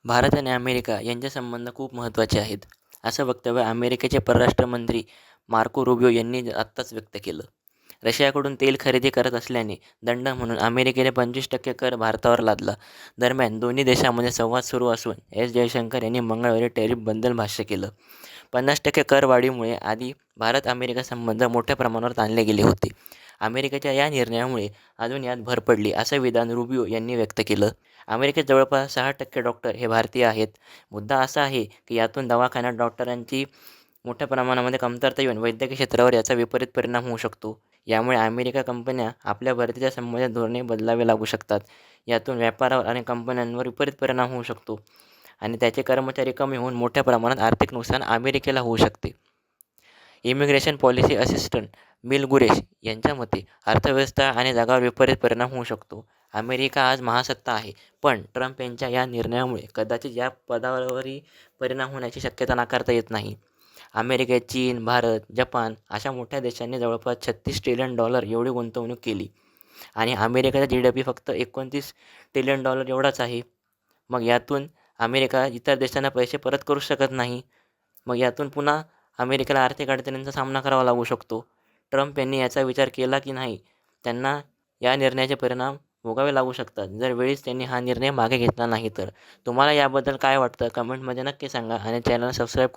भारत आणि अमेरिका यांचे संबंध खूप महत्त्वाचे आहेत, असं वक्तव्य अमेरिकेचे परराष्ट्र मंत्री मार्को रुबियो यांनी आत्ताच व्यक्त केलं. रशियाकडून तेल खरेदी करत असल्याने दंड म्हणून अमेरिकेने 25% कर भारतावर लादला. दरम्यान दोन्ही देशांमध्ये संवाद सुरू असून एस. जयशंकर यांनी मंगळवारी टॅरिफबद्दल भाष्य केलं. 50% करवाढीमुळे आधी भारत-अमेरिका संबंध मोठ्या प्रमाणावर ताणले गेले होते. अमेरिकेच्या या निर्णयामुळे अजून यात भर पडली, असं विधान रुबियो यांनी व्यक्त केलं. अमेरिकेत जवळपास 6% डॉक्टर हे भारतीय आहेत. मुद्दा असा आहे की यातून दवाखान्यात डॉक्टरांची मोठ्या प्रमाणामध्ये कमतरता येऊन वैद्यकीय क्षेत्रावर याचा विपरीत परिणाम होऊ शकतो. यामुळे अमेरिका कंपन्या आपल्या भरतीच्या संबंधित धोरणे बदलावे लागू शकतात. यातून व्यापारावर आणि कंपन्यांवर विपरीत परिणाम होऊ शकतो आणि त्याचे कर्मचारी कमी होऊन मोठ्या प्रमाणात आर्थिक नुकसान अमेरिकेला होऊ शकते. Immigration policy assistant bill Guresh यांच्या मते अर्थव्यवस्था आणि जगावर विपरीत परिणाम होऊ शकतो. अमेरिका आज महासत्ता आहे, पण ट्रम्प यांच्या या निर्णयामुळे कदाचित या पदावरही परिणाम होण्याची शक्यता नाकारता येत नाही. अमेरिकेत चीन, भारत, जपान अशा मोठ्या देशांनी जवळपास $36 ट्रिलियन एवढी गुंतवणूक केली आणि अमेरिकेचा GDP फक्त $29 ट्रिलियन एवढाच आहे. मग यातून अमेरिका इतर देशांना पैसे परत करू शकत नाही. मग यातून पुन्हा अमेरिकेला आर्थिक अडचणींचा सामना करावा लागू शकतो. ट्रम्प यांनी याचा विचार केला की नाही, त्यांना या निर्णयाचे परिणाम भोगावे लागू शकतात जर वेळीच त्यांनी हा निर्णय मागे घेतला नाही तर. तुम्हाला याबद्दल काय वाटतं? कमेंटमध्ये नक्की सांगा आणि चॅनलला सबस्क्राईब